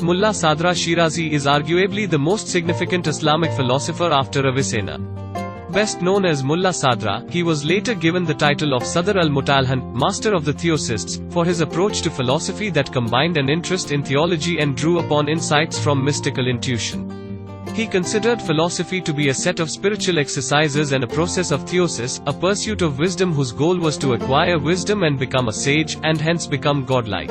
Mullah Sadra Shirazi is arguably the most significant Islamic philosopher after Avicenna. Best known as Mullah Sadra, he was later given the title of Sadr al-Mutalhan, Master of the Theosists, for his approach to philosophy that combined an interest in theology and drew upon insights from mystical intuition. He considered philosophy to be a set of spiritual exercises and a process of theosis, a pursuit of wisdom whose goal was to acquire wisdom and become a sage, and hence become godlike.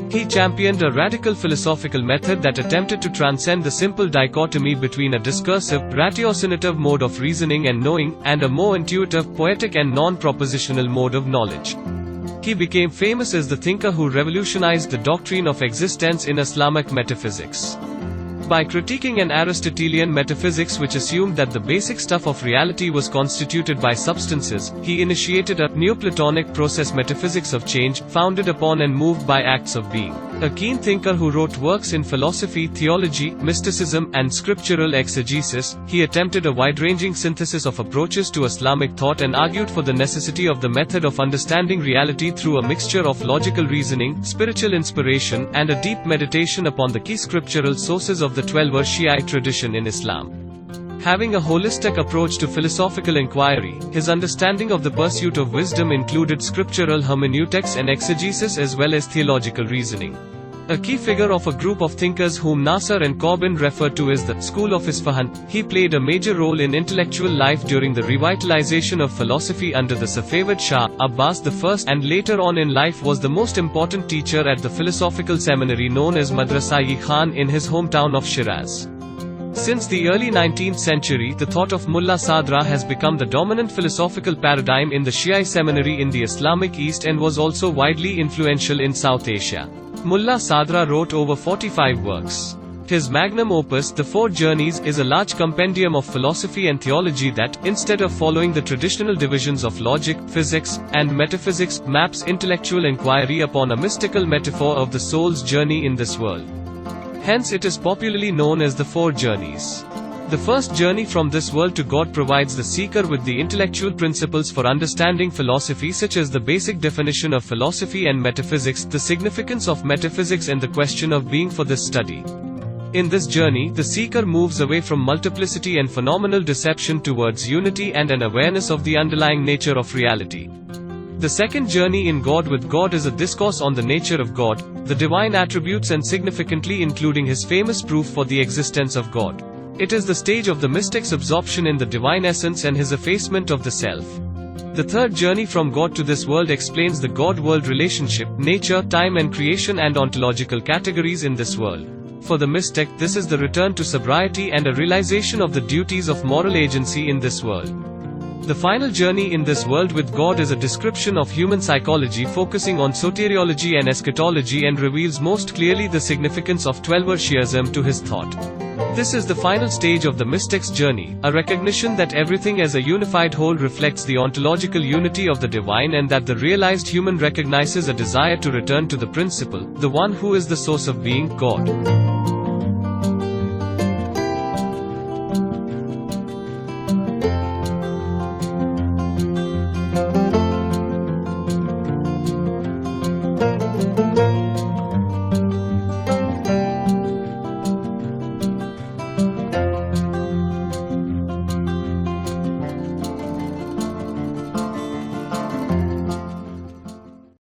He championed a radical philosophical method that attempted to transcend the simple dichotomy between a discursive, ratiocinative mode of reasoning and knowing, and a more intuitive, poetic and non-propositional mode of knowledge. He became famous as the thinker who revolutionized the doctrine of existence in Islamic metaphysics. By critiquing an Aristotelian metaphysics which assumed that the basic stuff of reality was constituted by substances, he initiated a Neoplatonic process metaphysics of change, founded upon and moved by acts of being. A keen thinker who wrote works in philosophy, theology, mysticism, and scriptural exegesis, he attempted a wide-ranging synthesis of approaches to Islamic thought and argued for the necessity of the method of understanding reality through a mixture of logical reasoning, spiritual inspiration, and a deep meditation upon the key scriptural sources of the 12-verse Shiite tradition in Islam. Having a holistic approach to philosophical inquiry, his understanding of the pursuit of wisdom included scriptural hermeneutics and exegesis as well as theological reasoning. A key figure of a group of thinkers whom Nasser and Corbin referred to as the School of Isfahan, he played a major role in intellectual life during the revitalization of philosophy under the Safavid Shah, Abbas I, and later on in life was the most important teacher at the philosophical seminary known as Madrasa-e Khan in his hometown of Shiraz. Since the early 19th century, the thought of Mullah Sadra has become the dominant philosophical paradigm in the Shia seminary in the Islamic East and was also widely influential in South Asia. Mullah Sadra wrote over 45 works. His magnum opus, The Four Journeys, is a large compendium of philosophy and theology that, instead of following the traditional divisions of logic, physics, and metaphysics, maps intellectual inquiry upon a mystical metaphor of the soul's journey in this world. Hence it is popularly known as the Four Journeys. The first journey from this world to God provides the seeker with the intellectual principles for understanding philosophy, such as the basic definition of philosophy and metaphysics, the significance of metaphysics and the question of being for this study. In this journey, the seeker moves away from multiplicity and phenomenal deception towards unity and an awareness of the underlying nature of reality. The second journey in God with God is a discourse on the nature of God, the divine attributes and significantly including his famous proof for the existence of God. It is the stage of the mystic's absorption in the divine essence and his effacement of the self. The third journey from God to this world explains the God-world relationship, nature, time and creation and ontological categories in this world. For the mystic, this is the return to sobriety and a realization of the duties of moral agency in this world. The final journey in this world with God is a description of human psychology focusing on soteriology and eschatology and reveals most clearly the significance of 12-verse Shiism to his thought. This is the final stage of the mystic's journey, a recognition that everything as a unified whole reflects the ontological unity of the divine and that the realized human recognizes a desire to return to the principle, the one who is the source of being, God.